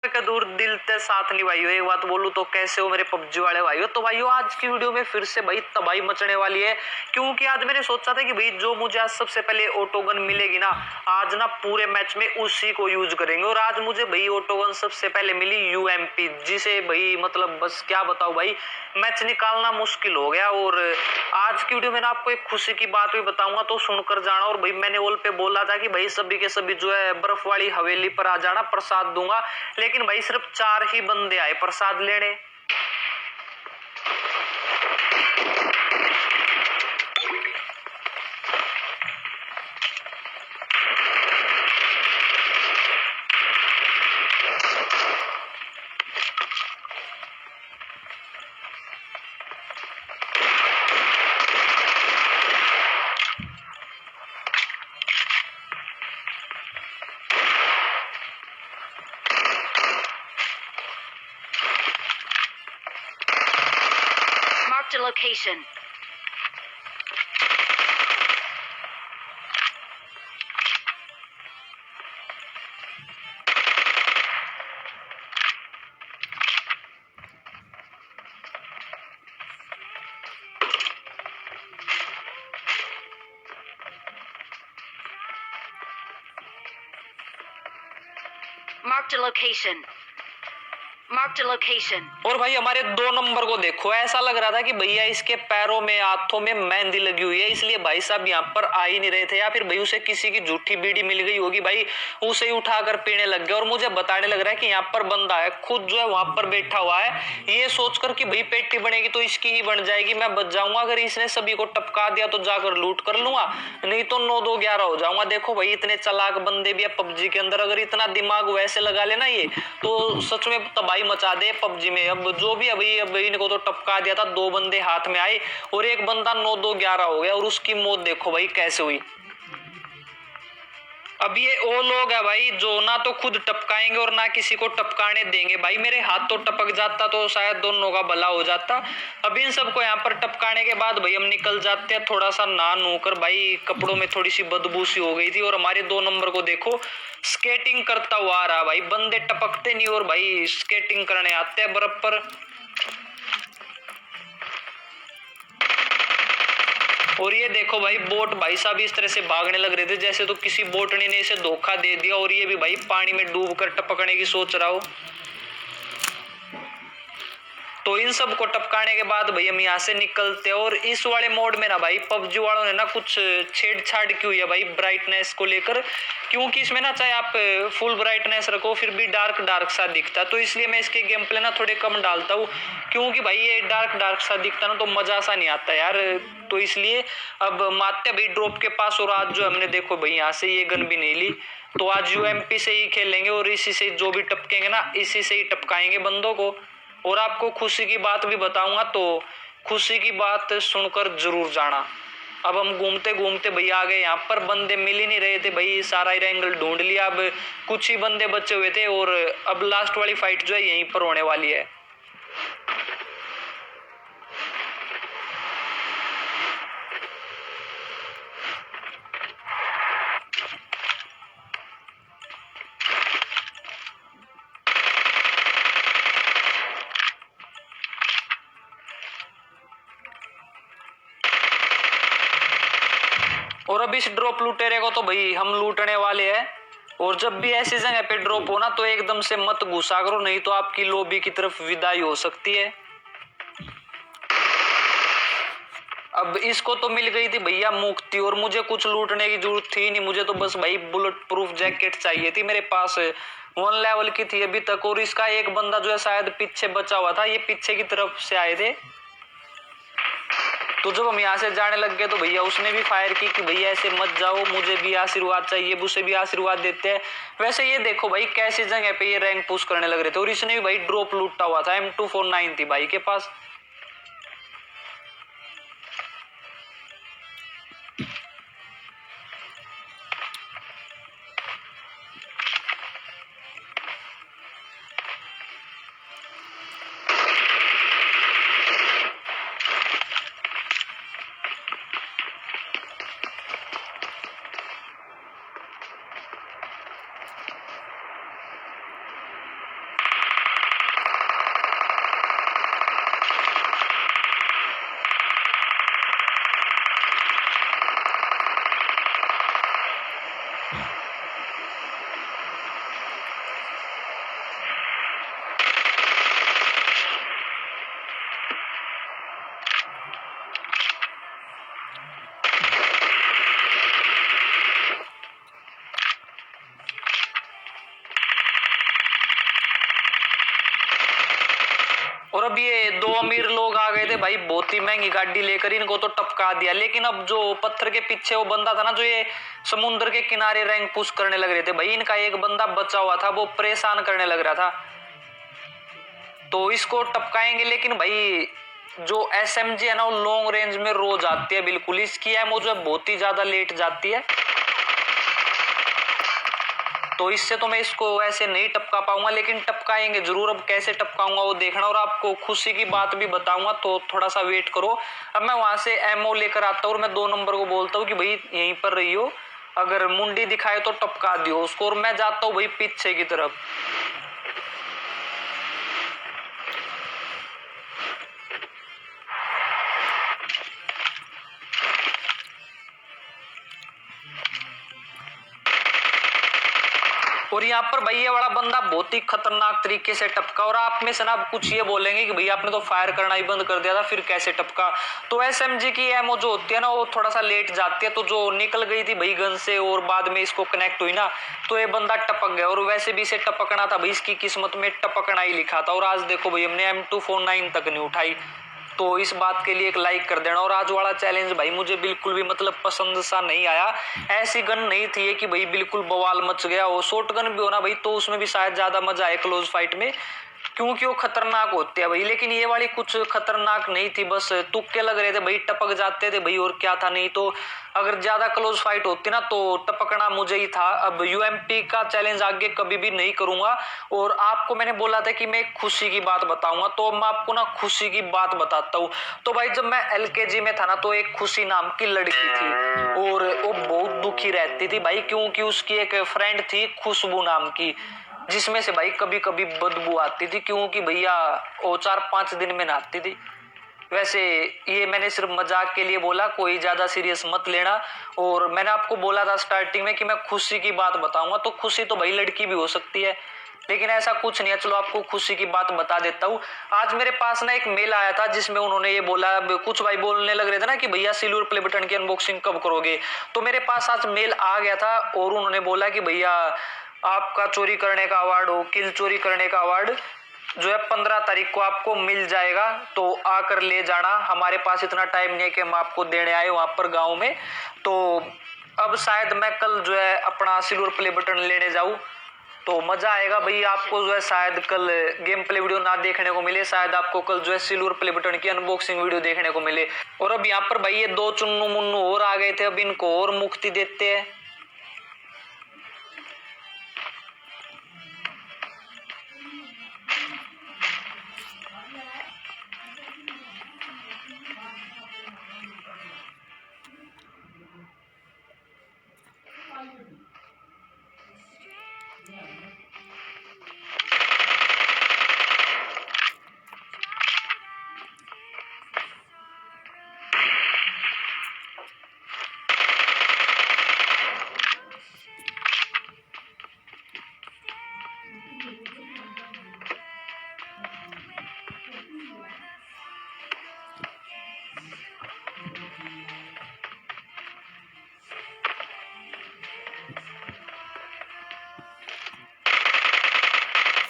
का दूर दिल ते साथ नहीं भाइयों। एक बात बोलूं तो कैसे हो मेरे पबजी वाले भाइयों। तो भाइयों आज की वीडियो में फिर से भाई तबाही मचने वाली है, क्योंकि आज मैंने सोचा था कि भाई जो मुझे आज सबसे पहले ऑटोगन मिलेगी ना, आज ना पूरे मैच में उसी को यूज करेंगे। और आज मुझे भाई ऑटोगन सबसे पहले मिली यूएमपी, जिसे भाई मतलब बस क्या बताऊं भाई, मैच निकालना मुश्किल हो गया। और आज की वीडियो में ना आपको एक खुशी की बात भी बताऊंगा, तो सुनकर जाना। और भाई मैंने ऑल पे बोला था कि भाई सभी के सभी जो है बर्फ वाली हवेली पर आ जाना, प्रसाद दूंगा। लेकिन भाई सिर्फ 4 ही बंदे आए प्रसाद लेने। Marked a location. Marked a location. Marked a location. और भाई हमारे 2 नंबर को देखो, ऐसा लग रहा था कि भैया इसके पैरों में हाथों में मेहंदी लगी हुई है, इसलिए भाई साहब यहाँ पर आ ही नहीं रहे थे। या फिर भाई उसे किसी की झूठी बीड़ी मिल गई होगी, भाई उसे ही उठाकर पीने लग गया। और मुझे बताने लग रहा है कि यहाँ पर बंदा है, खुद जो है वहां पर बैठा हुआ है, ये सोचकर कि भाई पेटी बनेगी तो इसकी ही बन जाएगी, मैं बच जाऊंगा। अगर इसने सभी को टपका दिया तो जाकर लूट कर लूंगा, नहीं तो 9-2-11 हो जाऊंगा। देखो भाई इतने चालाक बंदे भी है पबजी के अंदर, अगर इतना दिमाग वैसे लगा लेना ये तो सच में तबाही मचा दे पबजी में। अब जो भी अभी अब इनको तो टपका दिया था, 2 बंदे हाथ में आए और एक बंदा 9-2-11 हो गया। और उसकी मौत देखो भाई कैसे हुई। अब ये वो लोग है भाई जो ना तो खुद टपकाएंगे और ना किसी को टपकाने देंगे। भाई मेरे हाथ तो टपक जाता तो शायद दोनों का भला हो जाता। अब इन सबको यहाँ पर टपकाने के बाद भाई हम निकल जाते हैं, थोड़ा सा नहा नू कर। भाई कपड़ों में थोड़ी सी बदबू सी हो गई थी। और हमारे 2 नंबर को देखो स्केटिंग करता हुआ आ रहा। भाई बंदे टपकते नहीं और भाई स्केटिंग करने आते हैं बर्फ पर। और ये देखो भाई बोट भाई साहब इस तरह से भागने लग रहे थे जैसे तो किसी बोटनी ने इसे धोखा दे दिया। और ये भी भाई पानी में डूब कर टपकने की सोच रहा हो। तो इन सब को टपकाने के बाद भाई हम यहाँ से निकलते हैं। और इस वाले मोड में ना भाई पबजी वालों ने ना कुछ छेड़छाड़ की हुई है भाई ब्राइटनेस को लेकर, क्योंकि इसमें ना चाहे आप फुल ब्राइटनेस रखो फिर भी डार्क डार्क सा दिखता है। तो इसलिए मैं इसके गेम प्ले ना थोड़े कम डालता हूँ, क्योंकि भाई ये डार्क डार्क सा दिखता ना तो मजा सा नहीं आता यार। तो इसलिए अब मारते भाई ड्रॉप के पास। और आज जो हमने देखो भाई यहाँ से ये गन भी नहीं ली, तो आज यूएमपी से ही खेलेंगे और इसी से जो भी टपकेंगे ना इसी से ही टपकाएंगे बंदों को। और आपको खुशी की बात भी बताऊंगा, तो खुशी की बात सुनकर जरूर जाना। अब हम घूमते घूमते भैया आ गए यहाँ पर, बंदे मिल ही नहीं रहे थे भाई, सारा एंगल ढूंढ लिया। अब कुछ ही बंदे बचे हुए थे और अब लास्ट वाली फाइट जो है यहीं पर होने वाली है। और अब इस ड्रॉप लुटेरे को तो भाई हम लूटने वाले हैं। और जब भी ऐसी जगह पे ड्रॉप हो ना तो एकदम से मत घुसा करो, नहीं तो आपकी लॉबी की तरफ विदाई हो सकती है। अब इसको तो मिल गई थी भैया मुक्ति, और मुझे कुछ लूटने की जरूरत थी नहीं। मुझे तो बस भाई बुलेट प्रूफ जैकेट चाहिए थी, मेरे पास 1 लेवल की थी अभी तक। और इसका एक बंदा जो है शायद पीछे बचा हुआ था, ये पीछे की तरफ से आए थे। तो जब हम यहाँ से जाने लग गए तो भैया उसने भी फायर की कि भैया ऐसे मत जाओ, मुझे भी आशीर्वाद चाहिए। उसे भी आशीर्वाद देते हैं। वैसे ये देखो भाई कैसी जगह पे ये रैंक पुश करने लग रहे थे। और इसने भी भाई ड्रॉप लूटा हुआ था, M249 थी भाई के पास। और अब ये दो अमीर लोग आ गए थे भाई, बहुत ही महंगी गाड़ी लेकर, इनको तो टपका दिया। लेकिन अब जो पत्थर के पीछे वो बंदा था ना, जो ये समुद्र के किनारे रैंक पुश करने लग रहे थे भाई, इनका एक बंदा बचा हुआ था, वो परेशान करने लग रहा था, तो इसको टपकाएंगे। लेकिन भाई जो SMG है ना, वो लॉन्ग रेंज में रोज आती है बिल्कुल, इसकी एमओ जो है बहुत ही ज्यादा लेट जाती है, तो इससे तो मैं इसको ऐसे नहीं टपका पाऊंगा, लेकिन टपकाएंगे जरूर। अब कैसे टपकाऊंगा वो देखना, और आपको खुशी की बात भी बताऊंगा, तो थोड़ा सा वेट करो। अब मैं वहां से एमओ लेकर आता हूँ और मैं 2 नंबर को बोलता हूँ कि भाई यहीं पर रहियो, अगर मुंडी दिखाए तो टपका दियो उसको, और मैं जाता हूँ भाई पीछे की तरफ। और यहाँ पर भाई ये वाला बंदा बहुत ही खतरनाक तरीके से टपका, और आप में से ना कुछ ये बोलेंगे कि भाई आपने तो फायर करना ही बंद कर दिया था, फिर कैसे टपका। तो SMG की एमओ जो होती है ना, वो थोड़ा सा लेट जाती है, तो जो निकल गई थी भाई गन से और बाद में इसको कनेक्ट हुई ना, तो ये बंदा टपक गया। और वैसे भी इसे टपकना था भाई, इसकी किस्मत में टपकना ही लिखा था। और आज देखो भाई हमने M249 तक नहीं उठाई, तो इस बात के लिए एक लाइक कर देना। और आज वाला चैलेंज भाई मुझे बिल्कुल भी मतलब पसंद सा नहीं आया, ऐसी गन नहीं थी कि भाई बिल्कुल बवाल मच गया हो। शॉर्ट गन भी हो ना भाई, तो उसमें भी शायद ज्यादा मजा आए क्लोज फाइट में, क्योंकि वो खतरनाक होती है भाई। लेकिन ये वाली कुछ खतरनाक नहीं थी, बस तुक्के लग रहे थे भाई, टपक जाते थे भाई, और क्या था। नहीं तो अगर ज्यादा क्लोज फाइट होती ना, तो टपकना मुझे ही था। अब UMP का चैलेंज आगे कभी भी नहीं करूंगा। और आपको मैंने बोला था कि मैं एक खुशी की बात बताऊंगा, तो मैं आपको ना खुशी की बात बताता हूँ। तो भाई जब मैं LKG में था ना, तो एक खुशी नाम की लड़की थी, और वो बहुत दुखी रहती थी भाई, क्योंकि उसकी एक फ्रेंड थी खुशबू नाम की, जिसमें से भाई कभी कभी बदबू आती थी, क्योंकि भैया वो 4-5 दिन में नहाती थी। वैसे ये मैंने सिर्फ मजाक के लिए बोला, कोई ज्यादा सीरियस मत लेना। और मैंने आपको बोला था स्टार्टिंग में कि मैं खुशी की बात बताऊंगा, तो खुशी तो भाई लड़की भी हो सकती है, लेकिन ऐसा कुछ नहीं है। चलो आपको खुशी की बात बता देता हूँ। आज मेरे पास ना एक मेल आया था, जिसमें उन्होंने ये बोला, कुछ भाई बोलने लग रहे थे ना कि भैया सिल्वर प्ले बटन की अनबॉक्सिंग कब करोगे, तो मेरे पास आज मेल आ गया था, और उन्होंने बोला कि भैया आपका चोरी करने का अवार्ड हो, किल चोरी करने का अवार्ड जो है 15 तारीख को आपको मिल जाएगा, तो आकर ले जाना। हमारे पास इतना टाइम नहीं है कि हम आपको देने आए वहां पर गांव में। तो अब शायद मैं कल जो है अपना सिल्वर प्ले बटन लेने जाऊं, तो मजा आएगा भाई। आपको जो है शायद कल गेम प्ले वीडियो ना देखने को मिले, शायद आपको कल जो है सिल्वर प्ले बटन की अनबॉक्सिंग वीडियो देखने को मिले। और अब यहाँ पर भाई ये 2 चुन्नू मुन्नू और आ गए थे, अब इनको और मुक्ति देते हैं।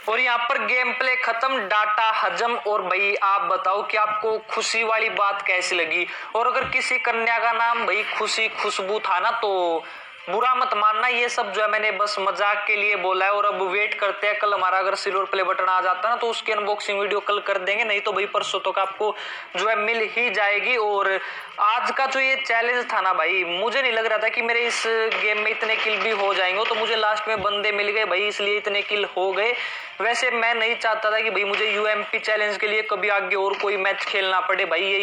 और यहाँ पर गेम प्ले खत्म, डाटा हजम। और भाई आप बताओ कि आपको खुशी वाली बात कैसी लगी। और अगर किसी कन्या का नाम भाई खुशी खुशबू था ना, तो बुरा मत मानना, ये सब जो है मैंने बस मजाक के लिए बोला है। और अब वेट करते हैं, कल हमारा अगर सिल्वर प्ले बटन आ जाता ना, तो उसकी अनबॉक्सिंग वीडियो कल कर देंगे, नहीं तो भाई परसों तक आपको जो है मिल ही जाएगी। और आज का जो ये चैलेंज था ना भाई, मुझे नहीं लग रहा था कि मेरे इस गेम में इतने किल भी हो जाएंगे, तो मुझे लास्ट में बंदे मिल गए भाई, इसलिए इतने किल हो गए। वैसे मैं नहीं चाहता था कि भाई मुझे UMP चैलेंज के लिए कभी आगे और कोई मैच खेलना पड़े भाई।